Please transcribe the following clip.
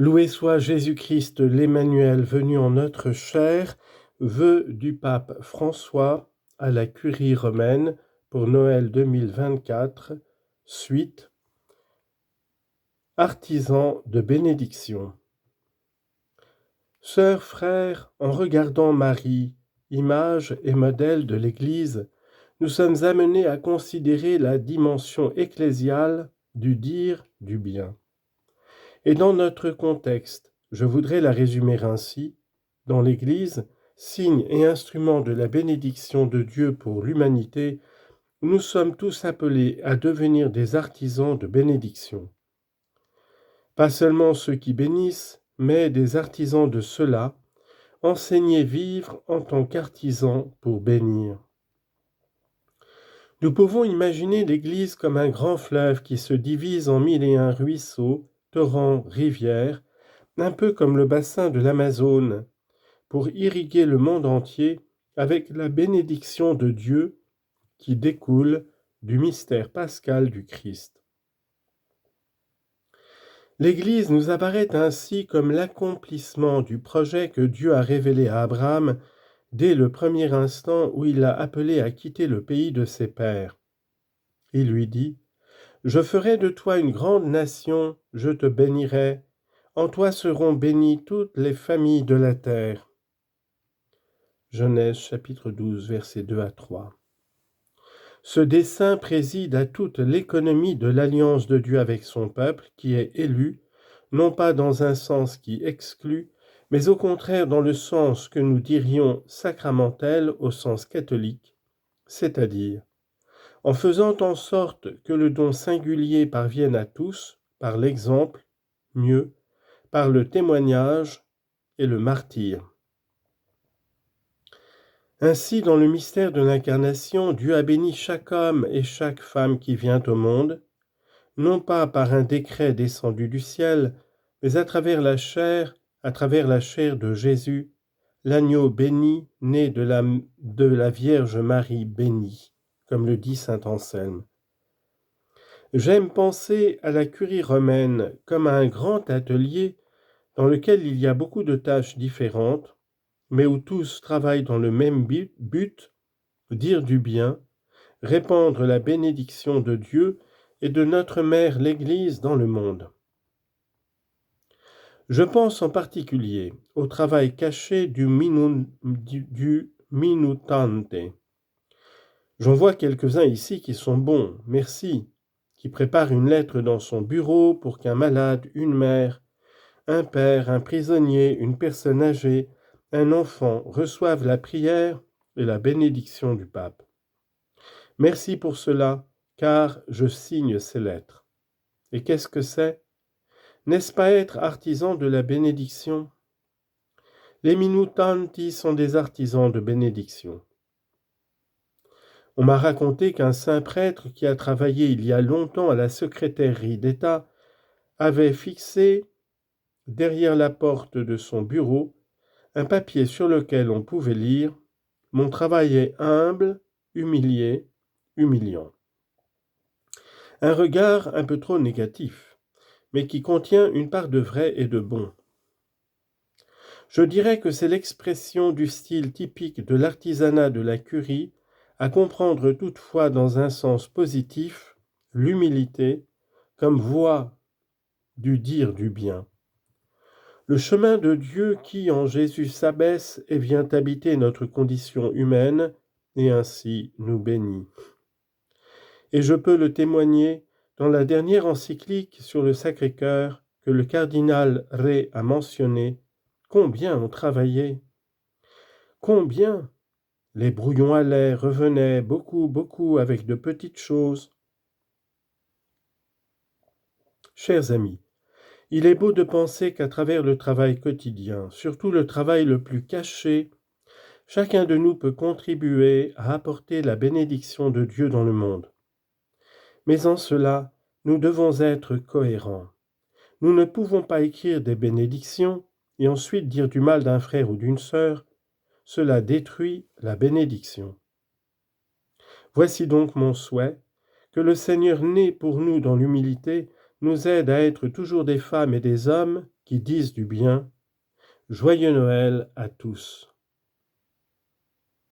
Loué soit Jésus-Christ l'Emmanuel venu en notre chair, vœu du pape François à la Curie romaine pour Noël 2024, suite, artisan de bénédiction. Sœurs, frères, en regardant Marie, image et modèle de l'Église, nous sommes amenés à considérer la dimension ecclésiale du dire du bien. Et dans notre contexte, je voudrais la résumer ainsi. Dans l'Église, signe et instrument de la bénédiction de Dieu pour l'humanité, nous sommes tous appelés à devenir des artisans de bénédiction. Pas seulement ceux qui bénissent, mais des artisans de cela, enseignés vivre en tant qu'artisans pour bénir. Nous pouvons imaginer l'Église comme un grand fleuve qui se divise en 1001 ruisseaux, torrents, rivières, un peu comme le bassin de l'Amazone, pour irriguer le monde entier avec la bénédiction de Dieu qui découle du mystère pascal du Christ. L'Église nous apparaît ainsi comme l'accomplissement du projet que Dieu a révélé à Abraham dès le premier instant où il l'a appelé à quitter le pays de ses pères. Il lui dit : « Je ferai de toi une grande nation, je te bénirai, en toi seront bénies toutes les familles de la terre. » Genèse chapitre 12, versets 2 à 3. Ce dessein préside à toute l'économie de l'alliance de Dieu avec son peuple qui est élu, non pas dans un sens qui exclut, mais au contraire dans le sens que nous dirions sacramentel au sens catholique, c'est-à-dire en faisant en sorte que le don singulier parvienne à tous par l'exemple, mieux, par le témoignage et le martyre. Ainsi, dans le mystère de l'incarnation, Dieu a béni chaque homme et chaque femme qui vient au monde, non pas par un décret descendu du ciel, mais à travers la chair de Jésus, l'agneau béni, né de la Vierge Marie bénie, comme le dit saint Anselme. J'aime penser à la Curie romaine comme à un grand atelier dans lequel il y a beaucoup de tâches différentes, mais où tous travaillent dans le même but, dire du bien, répandre la bénédiction de Dieu et de notre Mère l'Église dans le monde. Je pense en particulier au travail caché du minutante. J'en vois quelques-uns ici qui sont bons, merci, qui préparent une lettre dans son bureau pour qu'un malade, une mère, un père, un prisonnier, une personne âgée, un enfant reçoivent la prière et la bénédiction du pape. Merci pour cela, car je signe ces lettres. Et qu'est-ce que c'est ? N'est-ce pas être artisan de la bénédiction ? Les minutanti sont des artisans de bénédiction. On m'a raconté qu'un saint prêtre qui a travaillé il y a longtemps à la secrétairerie d'État avait fixé, derrière la porte de son bureau, un papier sur lequel on pouvait lire « Mon travail est humble, humilié, humiliant ». Un regard un peu trop négatif, mais qui contient une part de vrai et de bon. Je dirais que c'est l'expression du style typique de l'artisanat de la Curie, à comprendre toutefois dans un sens positif, l'humilité comme voie du dire du bien. Le chemin de Dieu qui en Jésus s'abaisse et vient habiter notre condition humaine et ainsi nous bénit. Et je peux le témoigner dans la dernière encyclique sur le Sacré-Cœur que le cardinal Ré a mentionné. Combien on travaillait, combien les brouillons allaient, revenaient, beaucoup avec de petites choses. Chers amis, il est beau de penser qu'à travers le travail quotidien, surtout le travail le plus caché, chacun de nous peut contribuer à apporter la bénédiction de Dieu dans le monde. Mais en cela, nous devons être cohérents. Nous ne pouvons pas écrire des bénédictions et ensuite dire du mal d'un frère ou d'une sœur. Cela détruit la bénédiction. Voici donc mon souhait, que le Seigneur né pour nous dans l'humilité nous aide à être toujours des femmes et des hommes qui disent du bien. Joyeux Noël à tous.